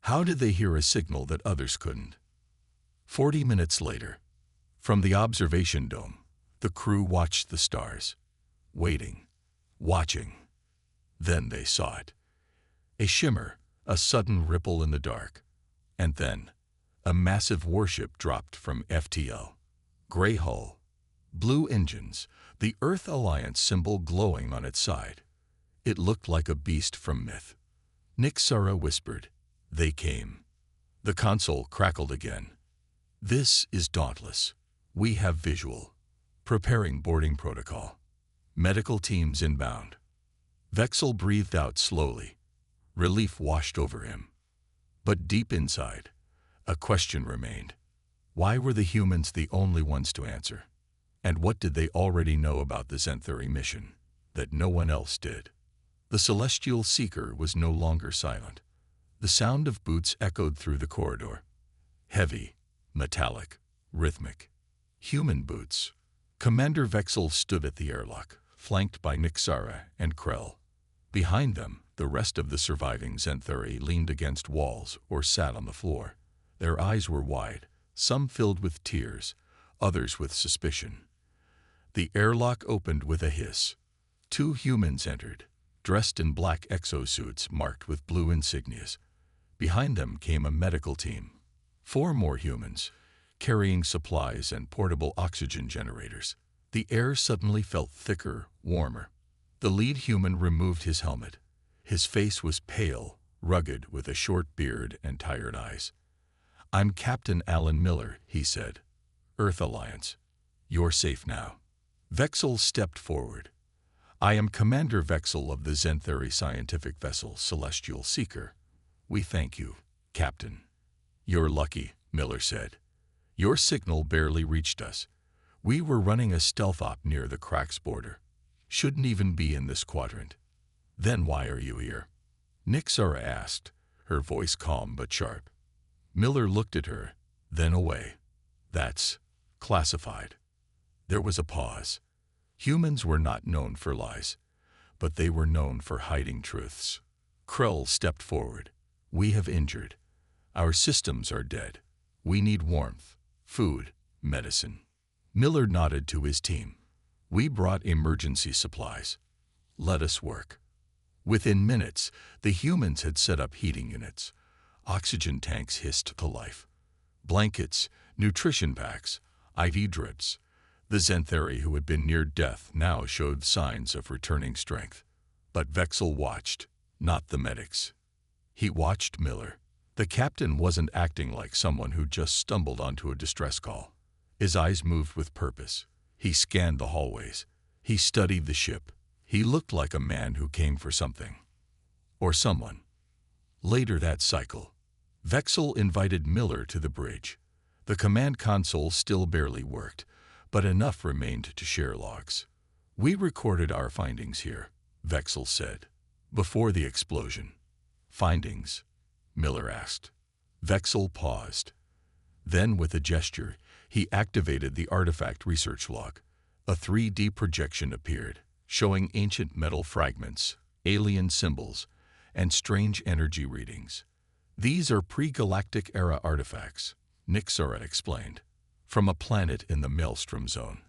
How did they hear a signal that others couldn't? 40 minutes later, from the observation dome, the crew watched the stars, waiting, watching. Then they saw it. A shimmer, a sudden ripple in the dark, and then a massive warship dropped from FTL. Gray hull, blue engines, the Earth Alliance symbol glowing on its side. It looked like a beast from myth. Nixara whispered, "They came." The console crackled again. "This is Dauntless. We have visual. Preparing boarding protocol. Medical teams inbound." Vexel breathed out slowly. Relief washed over him. But deep inside, a question remained. Why were the humans the only ones to answer? And what did they already know about the Zenthuri mission that no one else did? The celestial seeker was no longer silent. The sound of boots echoed through the corridor. Heavy, metallic, rhythmic. Human boots. Commander Vexel stood at the airlock, flanked by Nixara and Krell. Behind them, the rest of the surviving Zenthuri leaned against walls or sat on the floor. Their eyes were wide, some filled with tears, others with suspicion. The airlock opened with a hiss. 2 humans entered, dressed in black exosuits marked with blue insignias. Behind them came a medical team. 4 more humans, carrying supplies and portable oxygen generators. The air suddenly felt thicker, warmer. The lead human removed his helmet. His face was pale, rugged, with a short beard and tired eyes. "I'm Captain Alan Miller," he said. "Earth Alliance. You're safe now." Vexel stepped forward. "I am Commander Vexel of the Zenthuri scientific vessel Celestial Seeker. We thank you, Captain." "You're lucky," Miller said. "Your signal barely reached us. We were running a stealth op near the Cracks border. Shouldn't even be in this quadrant." "Then why are you here?" Nixara asked, her voice calm but sharp. Miller looked at her, then away. "That's classified." There was a pause. Humans were not known for lies, but they were known for hiding truths. Krell stepped forward. "We have injured. Our systems are dead. We need warmth, food, medicine." Miller nodded to his team. "We brought emergency supplies. Let us work." Within minutes, the humans had set up heating units. Oxygen tanks hissed to life. Blankets, nutrition packs, IV drips. The Zenthuri who had been near death now showed signs of returning strength. But Vexel watched, not the medics. He watched Miller. The captain wasn't acting like someone who just stumbled onto a distress call. His eyes moved with purpose. He scanned the hallways. He studied the ship. He looked like a man who came for something. Or someone. Later that cycle, Vexel invited Miller to the bridge. The command console still barely worked, but enough remained to share logs. "We recorded our findings here," Vexel said, "before the explosion." "Findings?" Miller asked. Vexel paused. Then, with a gesture, he activated the artifact research log. A 3D projection appeared, showing ancient metal fragments, alien symbols, and strange energy readings. "These are pre-galactic era artifacts," Nixara explained, "from a planet in the Maelstrom Zone.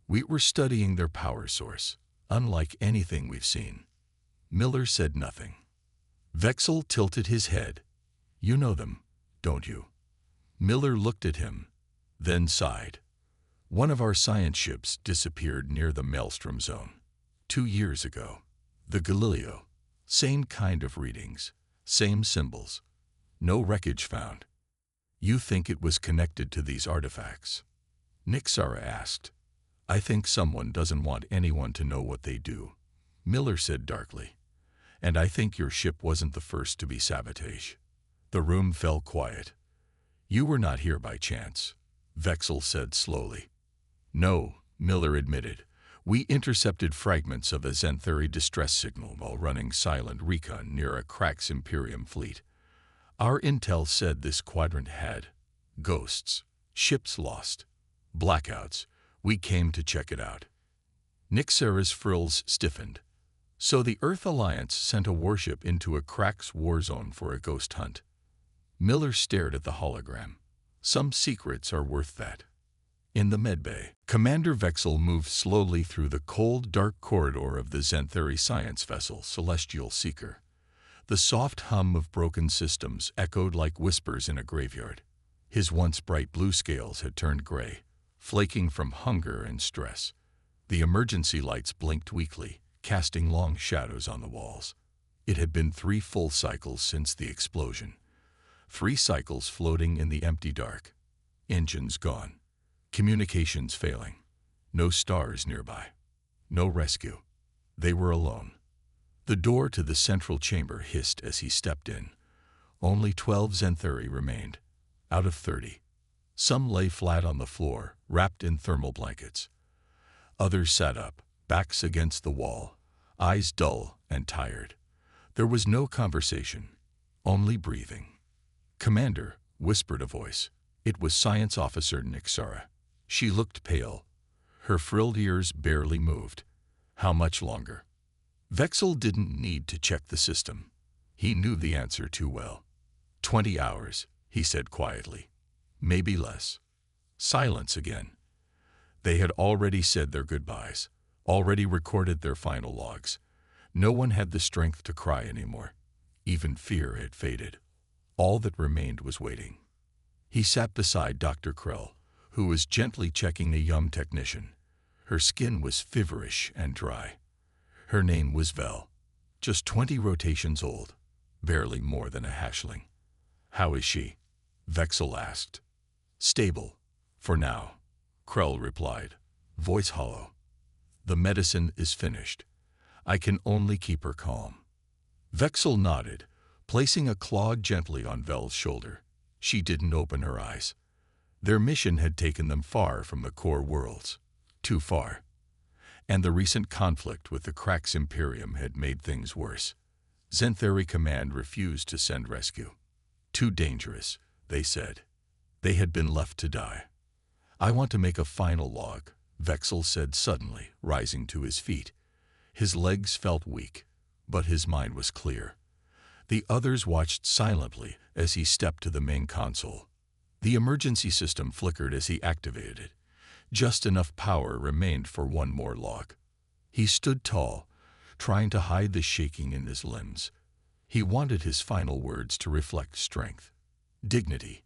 We were studying their power source, unlike anything we've seen." Miller said nothing. Vexel tilted his head. "You know them, don't you?" Miller looked at him, then sighed. "One of our science ships disappeared near the Maelstrom Zone 2 years ago. The Galileo. Same kind of readings, same symbols. No wreckage found. You think it was connected to these artifacts?" Nixara asked. "I think someone doesn't want anyone to know what they do," Miller said darkly. "And I think your ship wasn't the first to be sabotaged." The room fell quiet. "You were not here by chance," Vexel said slowly. "No," Miller admitted. "We intercepted fragments of a Zenthuri distress signal while running silent recon near a Cracks Imperium fleet. Our intel said this quadrant had ghosts, ships lost, blackouts. We came to check it out." Nixara's frills stiffened. "So the Earth Alliance sent a warship into a Cracks war zone for a ghost hunt." Miller stared at the hologram. Some secrets are worth that. In the medbay, Commander Vexel moved slowly through the cold, dark corridor of the Xanthari science vessel, Celestial Seeker. The soft hum of broken systems echoed like whispers in a graveyard. His once bright blue scales had turned gray, flaking from hunger and stress. The emergency lights blinked weakly, casting long shadows on the walls. It had been 3 full cycles since the explosion. 3 cycles floating in the empty dark. Engines gone. Communications failing. No stars nearby. No rescue. They were alone. The door to the central chamber hissed as he stepped in. Only 12 Xanthari remained, out of 30. Some lay flat on the floor, wrapped in thermal blankets. Others sat up, backs against the wall, eyes dull and tired. There was no conversation, only breathing. "Commander," whispered a voice. It was Science Officer Nixara. She looked pale. Her frilled ears barely moved. How much longer? Vexel didn't need to check the system. He knew the answer too well. 20 hours, he said quietly. Maybe less. Silence again. They had already said their goodbyes, already recorded their final logs. No one had the strength to cry anymore. Even fear had faded. All that remained was waiting. He sat beside Dr. Krell, who was gently checking a young technician. Her skin was feverish and dry. Her name was Vel, just 20 rotations old, barely more than a hatchling. "How is she?" Vexel asked. "Stable, for now," Krell replied, voice hollow. "The medicine is finished. I can only keep her calm." Vexel nodded, placing a claw gently on Vel's shoulder. She didn't open her eyes. Their mission had taken them far from the core worlds. Too far. And the recent conflict with the Krax Imperium had made things worse. Xanthari Command refused to send rescue. Too dangerous, they said. They had been left to die. "I want to make a final log," Vexel said suddenly, rising to his feet. His legs felt weak, but his mind was clear. The others watched silently as he stepped to the main console. The emergency system flickered as he activated it. Just enough power remained for one more log. He stood tall, trying to hide the shaking in his limbs. He wanted his final words to reflect strength, dignity,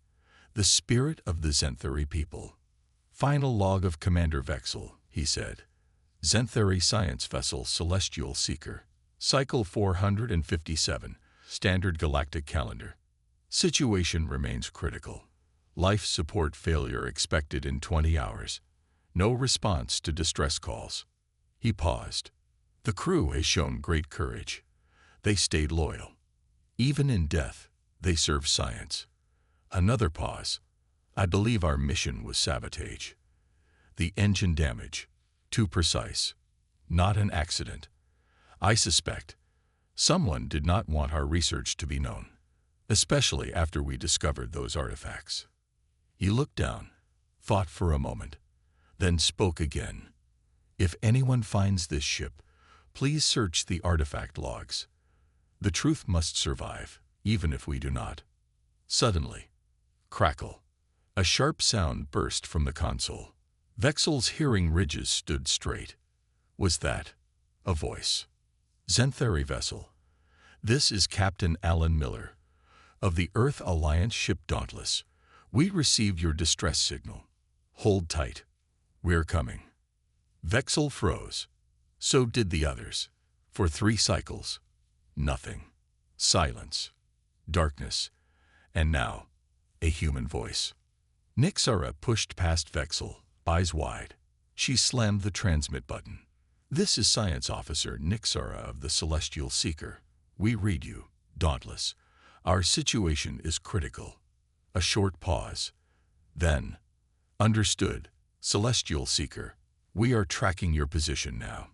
the spirit of the Xanthari people. "Final log of Commander Vexel," he said. "Xanthari Science Vessel Celestial Seeker. Cycle 457, Standard Galactic Calendar. Situation remains critical. Life support failure expected in 20 hours. No response to distress calls." He paused. "The crew has shown great courage. They stayed loyal. Even in death, they served science." Another pause. "I believe our mission was sabotage. The engine damage. Too precise. Not an accident. I suspect someone did not want our research to be known, especially after we discovered those artifacts." He looked down, thought for a moment, then spoke again. "If anyone finds this ship, please search the artifact logs. The truth must survive, even if we do not." Suddenly, crackle. A sharp sound burst from the console. Vexel's hearing ridges stood straight. Was that a voice? "Xanthari vessel. This is Captain Alan Miller, of the Earth Alliance ship Dauntless. We received your distress signal. Hold tight. We're coming." Vexel froze. So did the others. For 3 cycles. Nothing. Silence. Darkness. And now, a human voice. Nixara pushed past Vexel, eyes wide. She slammed the transmit button. "This is Science Officer Nixara of the Celestial Seeker. We read you, Dauntless. Our situation is critical." A short pause. Then, "Understood, Celestial Seeker. We are tracking your position now.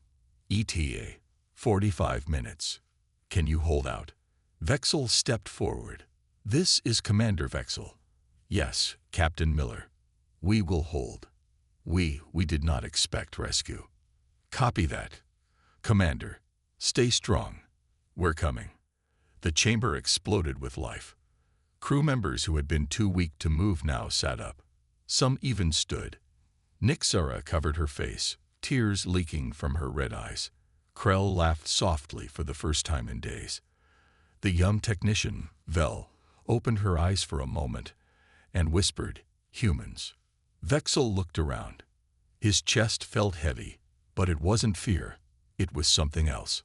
ETA, 45 minutes. Can you hold out?" Vexel stepped forward. "This is Commander Vexel." "Yes, Captain Miller. We will hold. We did not expect rescue." "Copy that. Commander, stay strong. We're coming." The chamber exploded with life. Crew members who had been too weak to move now sat up. Some even stood. Nixara covered her face, tears leaking from her red eyes. Krell laughed softly for the first time in days. The young technician, Vel, opened her eyes for a moment and whispered, "Humans." Vexel looked around. His chest felt heavy, but it wasn't fear. It was something else.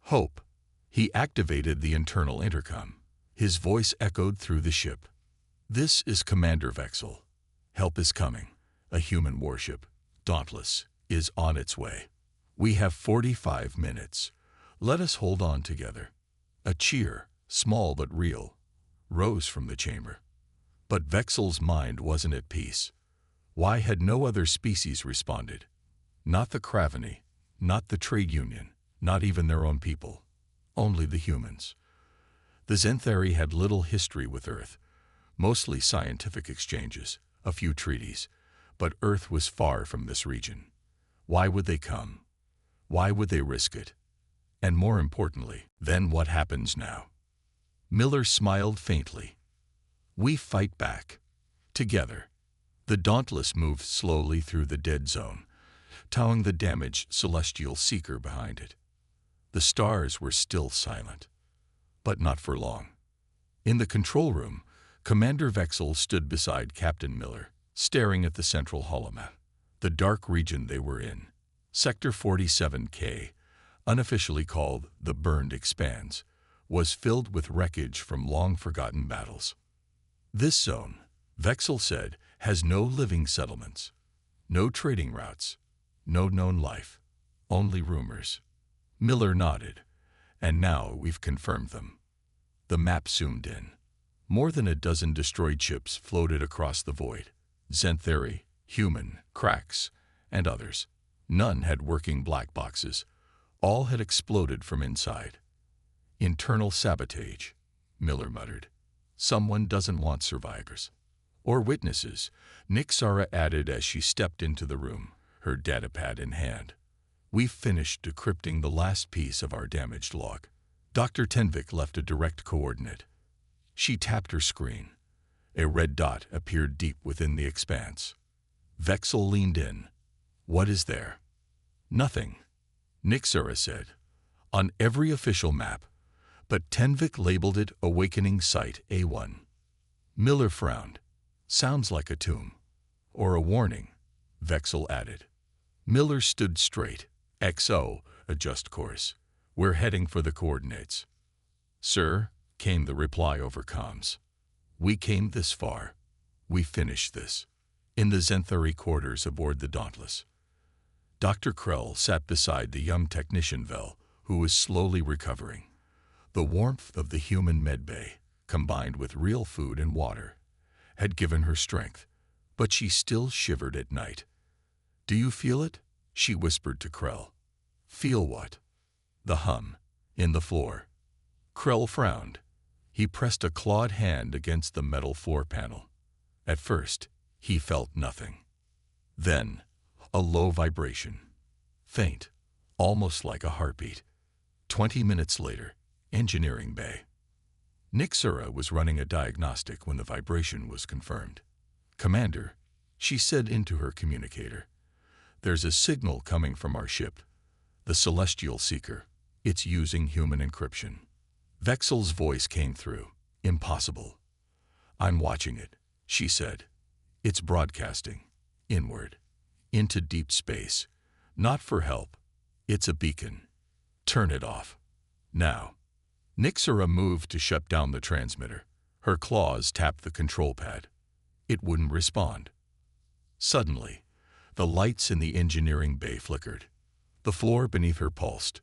Hope. He activated the internal intercom. His voice echoed through the ship. "This is Commander Vexel. Help is coming. A human warship, Dauntless, is on its way. We have 45 minutes. Let us hold on together." A cheer, small but real, rose from the chamber. But Vexel's mind wasn't at peace. Why had no other species responded? Not the Kraveni, not the trade union, not even their own people. Only the humans. The Zenthari had little history with Earth, mostly scientific exchanges, a few treaties, but Earth was far from this region. Why would they come? Why would they risk it? And more importantly, then what happens now? Miller smiled faintly. "We fight back. Together." The Dauntless moved slowly through the dead zone, towing the damaged celestial seeker behind it. The stars were still silent. But not for long. In the control room, Commander Vexel stood beside Captain Miller, staring at the central holomat. The dark region they were in, Sector 47K, unofficially called the Burned Expanse, was filled with wreckage from long-forgotten battles. "This zone," Vexel said, "has no living settlements, no trading routes, no known life, only rumors." Miller nodded. "And now we've confirmed them." The map zoomed in. More than a dozen destroyed ships floated across the void. Zenthari, human, cracks, and others. None had working black boxes. All had exploded from inside. "Internal sabotage," Miller muttered. "Someone doesn't want survivors." "Or witnesses," Nixara added as she stepped into the room, her datapad in hand. "We've finished decrypting the last piece of our damaged log." Dr. Tenvik left a direct coordinate. She tapped her screen. A red dot appeared deep within the expanse. Vexel leaned in. "What is there?" "Nothing," Nixara said. "On every official map, but Tenvik labeled it Awakening Site A1. Miller frowned. "Sounds like a tomb." "Or a warning," Vexel added. Miller stood straight. "XO, adjust course. We're heading for the coordinates." "Sir," came the reply over comms. "We came this far. We finished this." In the Zenthari quarters aboard the Dauntless, Dr. Krell sat beside the young technician Vel, who was slowly recovering. The warmth of the human medbay, combined with real food and water, had given her strength, but she still shivered at night. "Do you feel it?" she whispered to Krell. "Feel what?" "The hum, in the floor." Krell frowned. He pressed a clawed hand against the metal floor panel. At first, he felt nothing. Then, a low vibration. Faint, almost like a heartbeat. 20 minutes later, engineering bay. Nixara was running a diagnostic when the vibration was confirmed. "Commander," she said into her communicator, "there's a signal coming from our ship, the Celestial Seeker. It's using human encryption." Vexel's voice came through. "Impossible." "I'm watching it," she said. "It's broadcasting. Inward. Into deep space. Not for help. It's a beacon. Turn it off. Now." Nixara moved to shut down the transmitter. Her claws tapped the control pad. It wouldn't respond. Suddenly, the lights in the engineering bay flickered. The floor beneath her pulsed.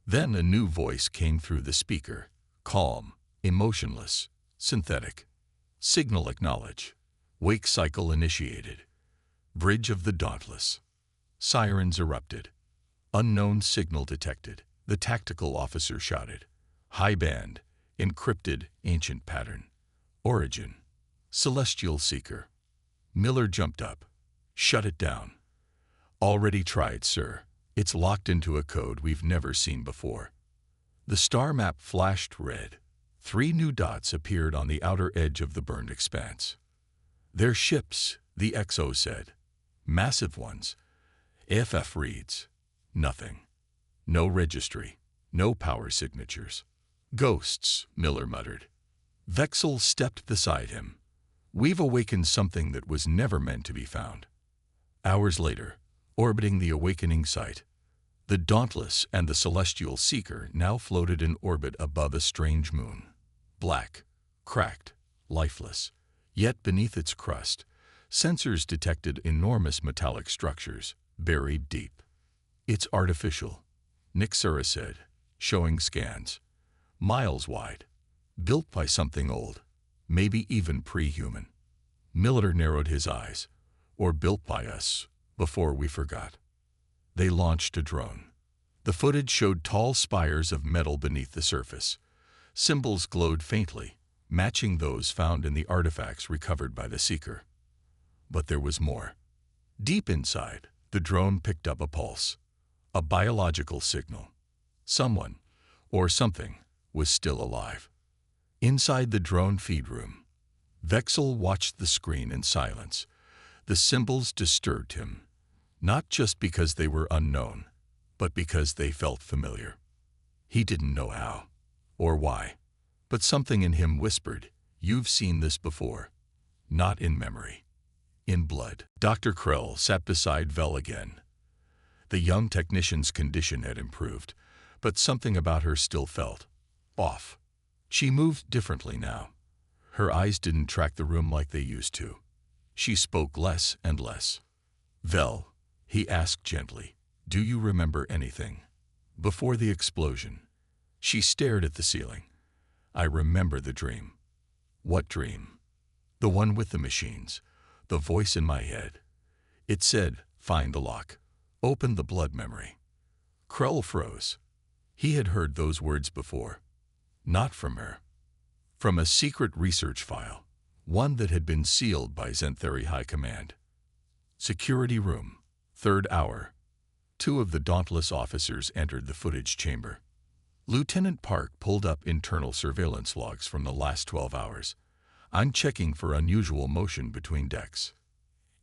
Then a new voice came through the speaker. Calm, emotionless, synthetic. "Signal acknowledge. Wake cycle initiated. Bridge of the Dauntless." Sirens erupted. "Unknown signal detected," the tactical officer shouted. "High band, encrypted, ancient pattern. Origin, Celestial Seeker." Miller jumped up. "Shut it down." "Already tried, sir. It's locked into a code we've never seen before." The star map flashed red. 3 new dots appeared on the outer edge of the burned expanse. "They're ships," the XO said. "Massive ones." AFF reads, "Nothing. No registry. No power signatures." "Ghosts," Miller muttered. Vexel stepped beside him. "We've awakened something that was never meant to be found." Hours later, orbiting the awakening site, the Dauntless and the Celestial Seeker now floated in orbit above a strange moon. Black, cracked, lifeless. Yet beneath its crust, sensors detected enormous metallic structures buried deep. "It's artificial," Nixura said, showing scans. "Miles wide. Built by something old, maybe even pre-human." Miller narrowed his eyes. "Or built by us, before we forgot." They launched a drone. The footage showed tall spires of metal beneath the surface. Symbols glowed faintly, matching those found in the artifacts recovered by the Seeker. But there was more. Deep inside, the drone picked up a pulse, a biological signal. Someone, or something, was still alive. Inside the drone feed room, Vexel watched the screen in silence. The symbols disturbed him, not just because they were unknown, but because they felt familiar. He didn't know how, or why, but something in him whispered, "You've seen this before." Not in memory, in blood. Dr. Krell sat beside Vel again. The young technician's condition had improved, but something about her still felt off. She moved differently now. Her eyes didn't track the room like they used to. She spoke less and less. "Vel," he asked gently, "do you remember anything? Before the explosion?" She stared at the ceiling. "I remember the dream." "What dream?" "The one with the machines. The voice in my head. It said, 'Find the lock. Open the blood memory.'" Krell froze. He had heard those words before. Not from her. From a secret research file, one that had been sealed by Zentheri High Command. Security room, 3rd hour. 2 of the Dauntless officers entered the footage chamber. Lieutenant Park pulled up internal surveillance logs from the last 12 hours. "I'm checking for unusual motion between decks."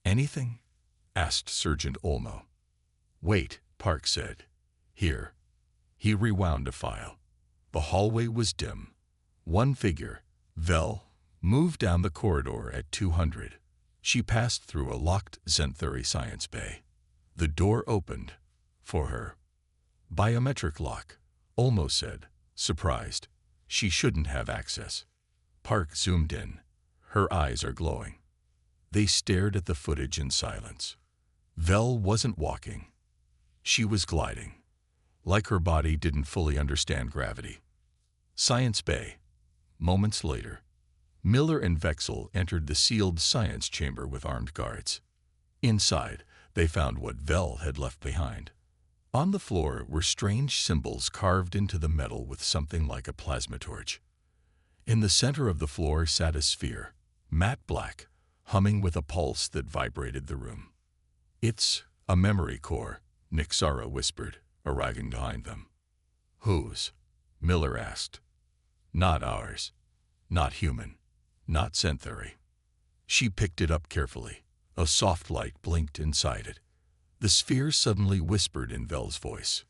"Anything?" asked Sergeant Olmo. "Wait," Park said. "Here." He rewound a file. The hallway was dim. One figure, Vel, moved down the corridor at 200. She passed through a locked Zentheri science bay. The door opened. For her. "Biometric lock," Olmo said, surprised. "She shouldn't have access." Park zoomed in. "Her eyes are glowing." They stared at the footage in silence. Vel wasn't walking. She was gliding. Like her body didn't fully understand gravity. Science bay. Moments later, Miller and Vexel entered the sealed science chamber with armed guards. Inside, they found what Vel had left behind. On the floor were strange symbols carved into the metal with something like a plasma torch. In the center of the floor sat a sphere, matte black, humming with a pulse that vibrated the room. "It's a memory core," Nixara whispered, arriving behind them. "Whose?" Miller asked. "Not ours. Not human. Not Zentheri." She picked it up carefully. A soft light blinked inside it. The sphere suddenly whispered in Vel's voice.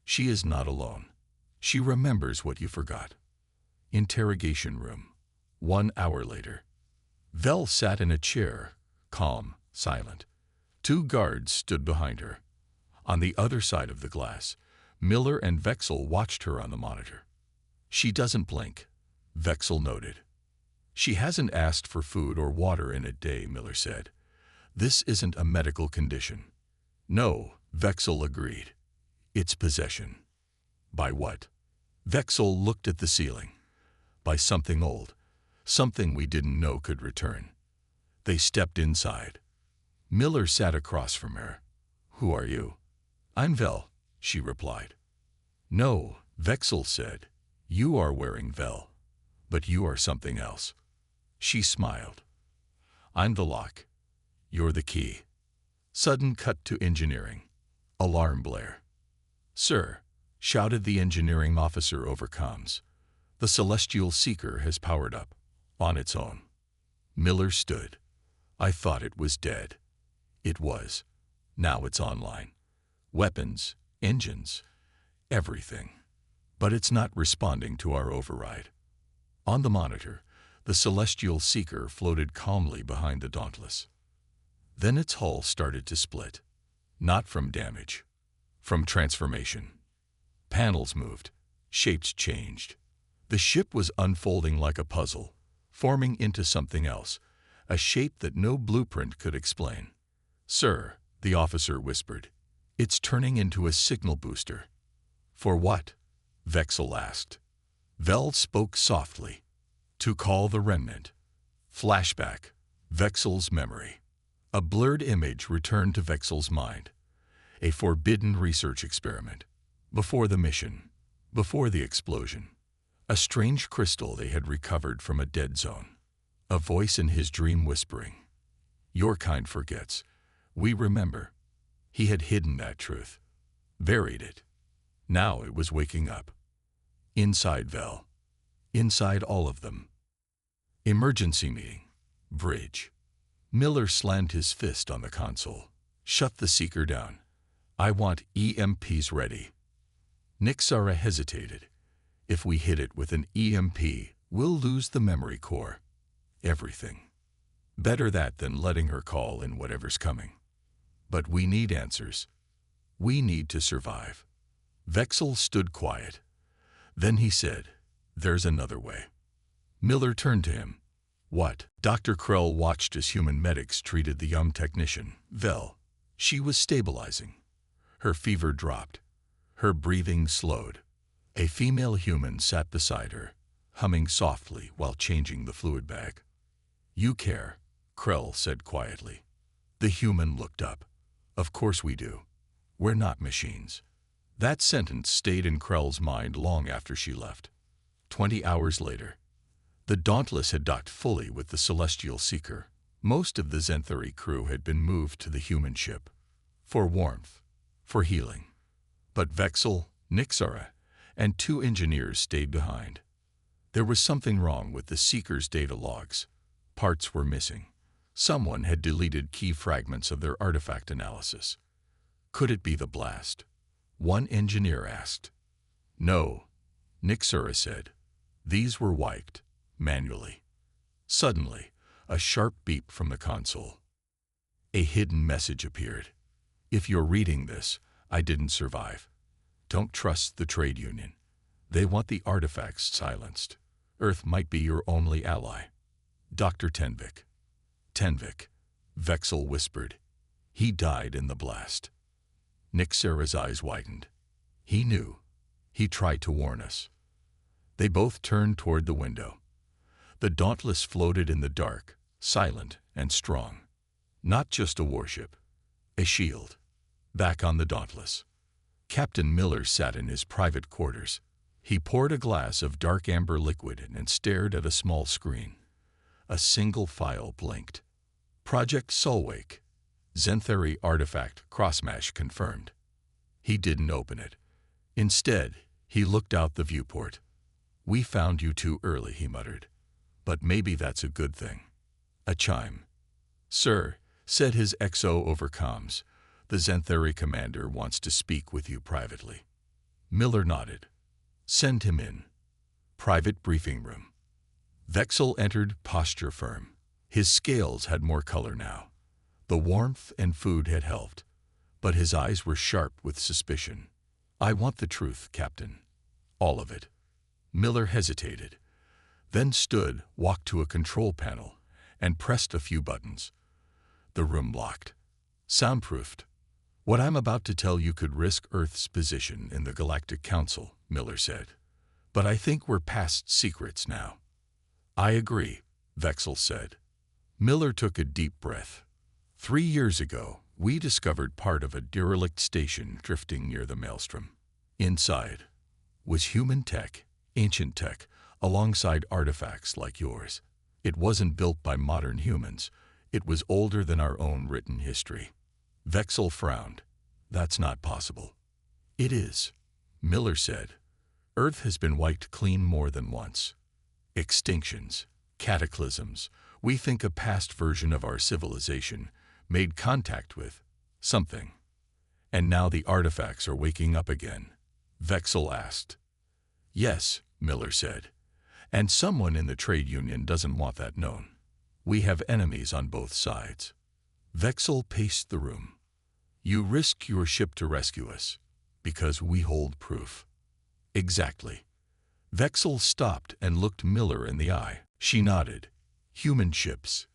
"She is not alone. She remembers what you forgot." Interrogation room. 1 hour later. Vel sat in a chair, calm, silent. 2 guards stood behind her. On the other side of the glass, Miller and Vexel watched her on the monitor. "She doesn't blink," Vexel noted. "She hasn't asked for food or water in a day," Miller said. "This isn't a medical condition." "No," Vexel agreed. "It's possession." "By what?" Vexel looked at the ceiling. "By something old. Something we didn't know could return." They stepped inside. Miller sat across from her. "Who are you?" "I'm Vel," she replied. "No," Vexel said. "You are wearing Vel. But you are something else." She smiled. "I'm the lock. You're the key." Sudden cut to engineering. Alarm blare. "Sir," shouted the engineering officer over comms. The celestial seeker has powered up, on its own. Miller stood. I thought it was dead. It was. Now it's online. Weapons, engines, everything. But it's not responding to our override. On the monitor, the celestial seeker floated calmly behind the Dauntless. Then its hull started to split. Not from damage, from transformation. Panels moved, shapes changed. The ship was unfolding like a puzzle, forming into something else, a shape that no blueprint could explain. "Sir," the officer whispered, "it's turning into a signal booster." "For what?" Vexel asked. Vel spoke softly. "To call the remnant." Flashback. Vexel's memory. A blurred image returned to Vexel's mind. A forbidden research experiment. Before the mission. Before the explosion. A strange crystal they had recovered from a dead zone. A voice in his dream whispering, "Your kind forgets. We remember." He had hidden that truth. Buried it. Now it was waking up. Inside Vel. Inside all of them. Emergency meeting. Bridge. Miller slammed his fist on the console. "Shut the seeker down. I want EMPs ready." Nixara hesitated. "If we hit it with an EMP, we'll lose the memory core. Everything. Better that than letting her call in whatever's coming. But we need answers. We need to survive." Vexel stood quiet. Then he said, "There's another way." Miller turned to him. "What?" Dr. Krell watched as human medics treated the young technician, Vel. She was stabilizing. Her fever dropped. Her breathing slowed. A female human sat beside her, humming softly while changing the fluid bag. "You care," Krell said quietly. The human looked up. "Of course we do. We're not machines." That sentence stayed in Krell's mind long after she left. 20 hours later. The Dauntless had docked fully with the Celestial Seeker. Most of the Zenthari crew had been moved to the human ship. For warmth. For healing. But Vexel, Nixara, and 2 engineers stayed behind. There was something wrong with the Seeker's data logs. Parts were missing. Someone had deleted key fragments of their artifact analysis. Could it be the blast? One engineer asked. "No," Nixara said. "These were wiped. Manually." Suddenly, a sharp beep from the console. A hidden message appeared. "If you're reading this, I didn't survive. Don't trust the trade union. They want the artifacts silenced. Earth might be your only ally. Dr. Tenvik." "Tenvik," Vexel whispered. "He died in the blast." Nixara's eyes widened. He knew. He tried to warn us. They both turned toward the window. The Dauntless floated in the dark, silent and strong. Not just a warship. A shield. Back on the Dauntless. Captain Miller sat in his private quarters. He poured a glass of dark amber liquid and stared at a small screen. A single file blinked. "Project Solwake. Zenthari artifact crossmatch confirmed." He didn't open it. Instead, he looked out the viewport. "We found you too early," he muttered. "But maybe that's a good thing." A chime. "Sir," said his XO over comms, "the Zenthari commander wants to speak with you privately." Miller nodded. "Send him in." Private briefing room. Vexel entered, posture firm. His scales had more color now. The warmth and food had helped, but his eyes were sharp with suspicion. "I want the truth, Captain. All of it." Miller hesitated, then stood, walked to a control panel, and pressed a few buttons. The room locked. "Soundproofed. What I'm about to tell you could risk Earth's position in the Galactic Council," Miller said. "But I think we're past secrets now." "I agree," Vexel said. Miller took a deep breath. 3 years ago, we discovered part of a derelict station drifting near the Maelstrom. Inside was human tech, ancient tech, alongside artifacts like yours. It wasn't built by modern humans. It was older than our own written history. Vexel frowned. "That's not possible." "It is," Miller said. Earth has been wiped clean more than once. Extinctions, cataclysms. We think a past version of our civilization made contact with something. And now the artifacts are waking up again. Vexel asked. Yes, Miller said. And someone in the trade union doesn't want that known. We have enemies on both sides. Vexel paced the room. You risk your ship to rescue us, because we hold proof. Exactly. Vexel stopped and looked Miller in the eye. She nodded. Human ships.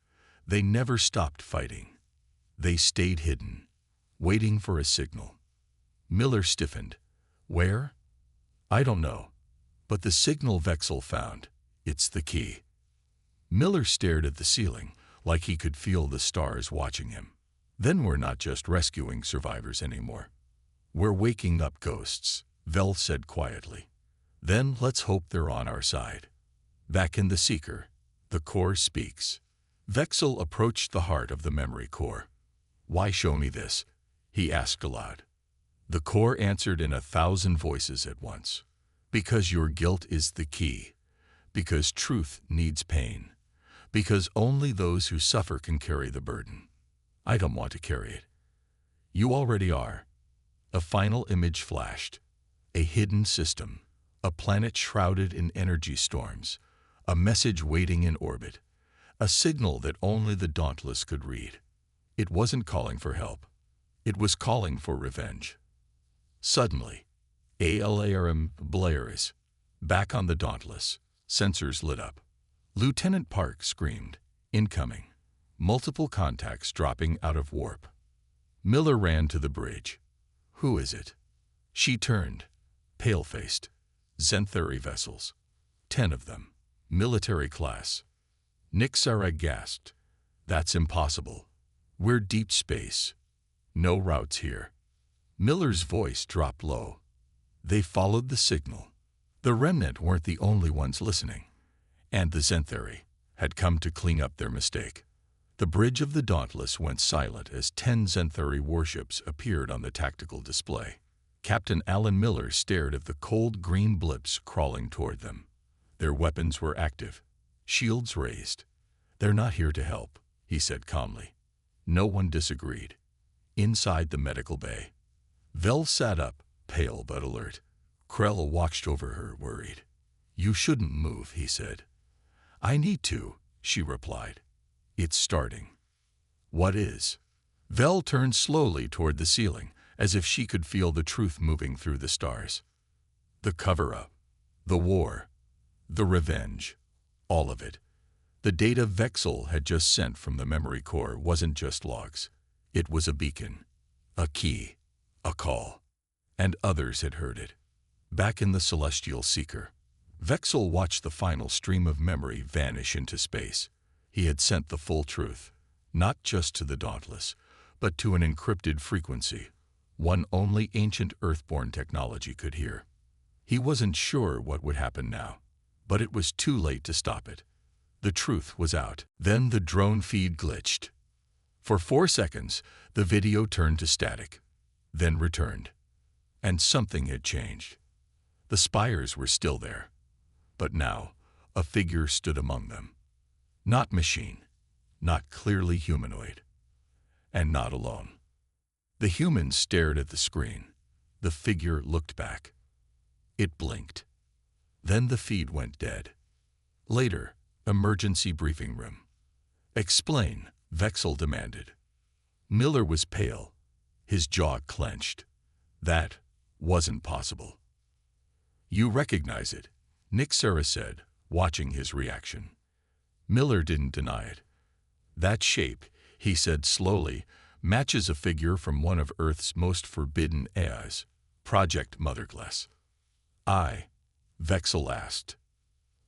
They never stopped fighting. They stayed hidden, waiting for a signal. Miller stiffened. Where? I don't know. But the signal Vexel found, it's the key. Miller stared at the ceiling, like he could feel the stars watching him. Then we're not just rescuing survivors anymore. We're waking up ghosts, Vel said quietly. Then let's hope they're on our side. Back in the Seeker, the core speaks. Vexel approached the heart of the memory core. Why show me this? He asked aloud. The core answered in 1,000 voices at once. Because your guilt is the key. Because truth needs pain. Because only those who suffer can carry the burden. I don't want to carry it. You already are. A final image flashed. A hidden system. A planet shrouded in energy storms. A message waiting in orbit. A signal that only the Dauntless could read. It wasn't calling for help. It was calling for revenge. Suddenly, ALARM blares. Back on the Dauntless. Sensors lit up. Lieutenant Park screamed. Incoming. Multiple contacts dropping out of warp. Miller ran to the bridge. Who is it? She turned, pale-faced. Zenthari vessels. 10 of them. Military class. Nixara gasped. That's impossible. We're deep space. No routes here. Miller's voice dropped low. They followed the signal. The Remnant weren't the only ones listening. And the Zenthari had come to clean up their mistake. The bridge of the Dauntless went silent as 10 Zenthari warships appeared on the tactical display. Captain Alan Miller stared at the cold green blips crawling toward them. Their weapons were active, shields raised. They're not here to help, he said calmly. No one disagreed. Inside the medical bay, Vel sat up, pale but alert. Krell watched over her, worried. You shouldn't move, he said. I need to, she replied. It's starting. What is? Vel turned slowly toward the ceiling, as if she could feel the truth moving through the stars. The cover-up, the war, the revenge, all of it. The data Vexel had just sent from the memory core wasn't just logs. It was a beacon, a key, a call. And others had heard it. Back in the Celestial Seeker, Vexel watched the final stream of memory vanish into space. He had sent the full truth, not just to the Dauntless, but to an encrypted frequency, one only ancient Earthborn technology could hear. He wasn't sure what would happen now, but it was too late to stop it. The truth was out. Then the drone feed glitched. For 4 seconds, the video turned to static, then returned. And something had changed. The spires were still there, but now a figure stood among them. Not machine, not clearly humanoid, and not alone. The humans stared at the screen. The figure looked back. It blinked. Then the feed went dead. Later, emergency briefing room. Explain, Vexel demanded. Miller was pale, his jaw clenched. That wasn't possible. You recognize it, Nixara said, watching his reaction. Miller didn't deny it. That shape, he said slowly, matches a figure from one of Earth's most forbidden eras, Project Motherglass. Vexel asked.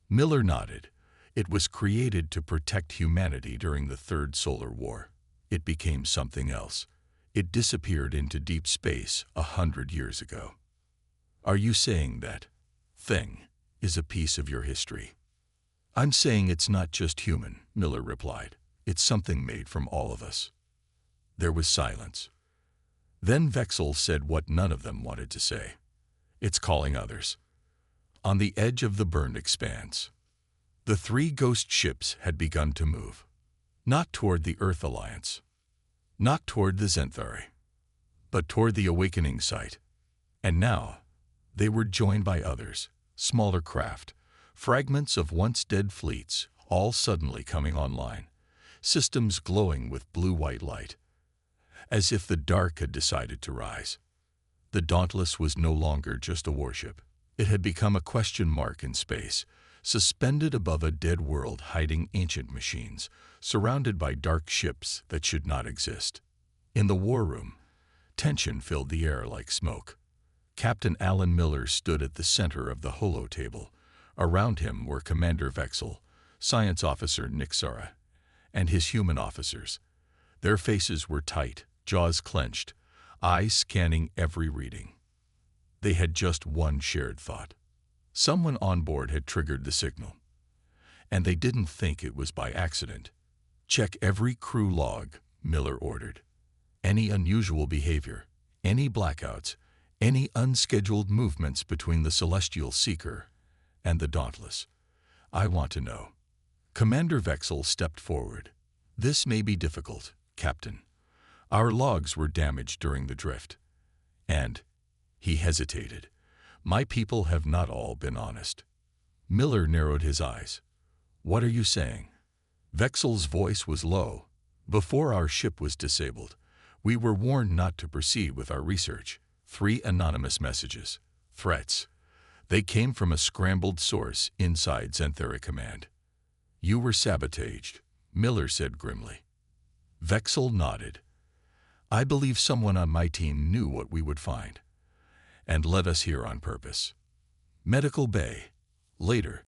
Miller nodded. It was created to protect humanity during the Third Solar War. It became something else. It disappeared into deep space 100 years ago. Are you saying that thing is a piece of your history? I'm saying it's not just human, Miller replied. It's something made from all of us. There was silence. Then Vexel said what none of them wanted to say. It's calling others. On the edge of the burned expanse, the three ghost ships had begun to move. Not toward the Earth Alliance, not toward the Zenthari, but toward the awakening site. And now, they were joined by others, smaller craft, fragments of once-dead fleets, all suddenly coming online, systems glowing with blue-white light, as if the dark had decided to rise. The Dauntless was no longer just a warship. It had become a question mark in space, suspended above a dead world hiding ancient machines, surrounded by dark ships that should not exist. In the war room, tension filled the air like smoke. Captain Alan Miller stood at the center of the holo table. Around him were Commander Vexel, Science Officer Nixara, and his human officers. Their faces were tight, jaws clenched, eyes scanning every reading. They had just one shared thought. Someone on board had triggered the signal, and they didn't think it was by accident. Check every crew log, Miller ordered. Any unusual behavior, any blackouts, any unscheduled movements between the Celestial Seeker and the Dauntless. I want to know. Commander Vexel stepped forward. This may be difficult, Captain. Our logs were damaged during the drift. And he hesitated. My people have not all been honest. Miller narrowed his eyes. What are you saying? Vexel's voice was low. Before our ship was disabled, we were warned not to proceed with our research. 3 anonymous messages. Threats. They came from a scrambled source inside Zenthari Command. You were sabotaged, Miller said grimly. Vexel nodded. I believe someone on my team knew what we would find, and led us here on purpose. Medical Bay. Later,